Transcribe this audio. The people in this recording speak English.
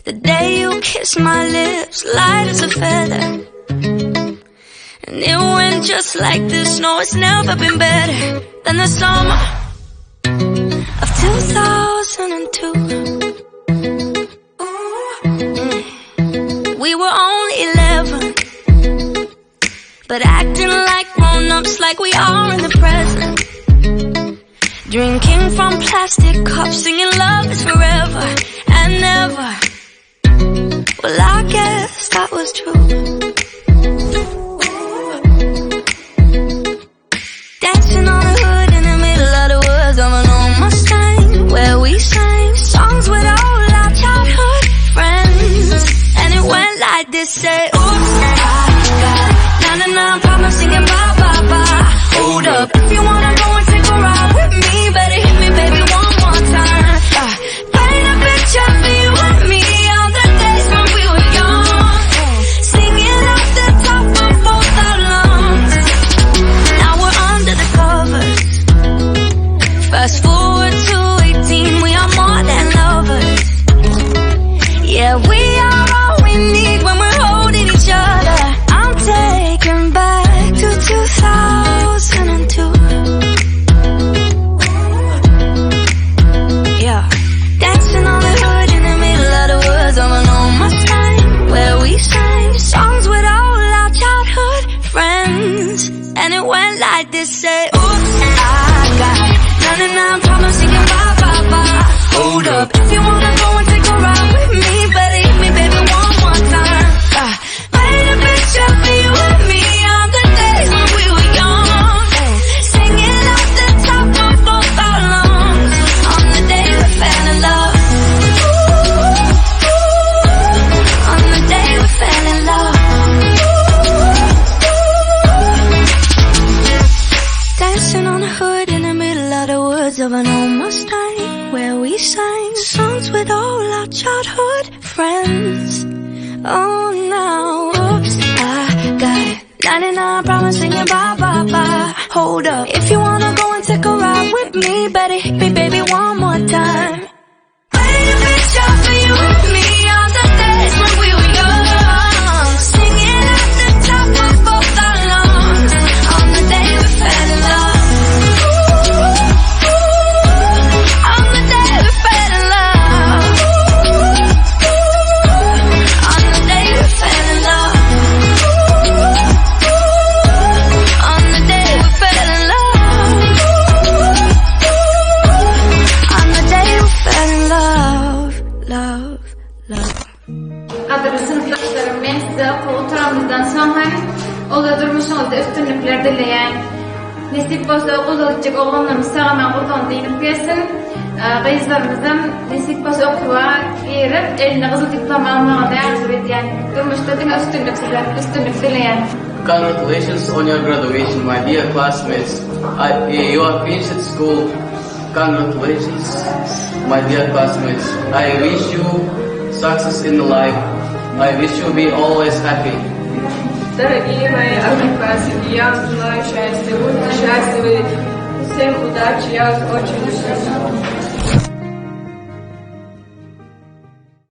The day you kissed my lips, light as a feather. And it went just like this. No, it's never been better than the summer of 2002. We were only 11, but acting like grown-ups, like we are in the present. Drinking from plastic cups, singing love is forever and never. Well, I guess that was true. Dancing on the hood in the middle of the woods of an old Mustang, where we sang songs with all our childhood friends. And it went like this, say, oops, I got 99 problems singing bye, bye, bye. Hold up, if you wanna go and take a ride with me, better hit me, baby, one more time. Paint a picture for you and me on the days when we were young, singing off the top of both our lungs. Now we're under the covers. Fast forward to 18, we are more than lovers. Yeah, we are all we need when we're holding each other. I'm taken back to 2002. Yeah, dancing on the hood in the middle of the woods of an old Mustang, where we sang songs with all our childhood friends. And it went like this, say, oops, I got 99 problems singing bye, bye, bye. Hold up, if you wanna go and take a ride with me, better hit me, baby, one more time. Paint a picture for you and me on the days when we were young, singing off the top of both our lungs on the day we fell in love. On the day we fell in love. Dancing on the hood in the middle of the woods of an old Mustang, where we sang songs with all our childhood friends. Oh, now, oops, I got 99 problems singing bye, bye, bye. Hold up, if you wanna go and take a ride with me, better hit me, baby, one more time. Paint a picture for you and me on the days when we were young, singing at the top of both our lungs on the day we fell in love. On the day we fell in love. On the day we fell in love. On the day we fell in love. On the day we fell in love. Love, love. Adırı sınıflaşlarım, ben size okul oturamızdan sonra ola durmuşunuzda üstünlükler dileyen, nesip olsa okul olacak oğlanlarımız sağlaman kurdan deyip gelsin. Kıyızlarımızdan nesip olsa okula girip eline kızıl diploma almaya da arzu ediyen, durmuşta dine üstünlük dileyen. Congratulations on your graduation, my dear classmates. You are finished at school. Congratulations, my dear classmates. I wish you success in life. I wish you be always happy. Дорогие мои одноклассники, я вам желаю счастья, будьте счастливы, всем удачи, я вас очень люблю.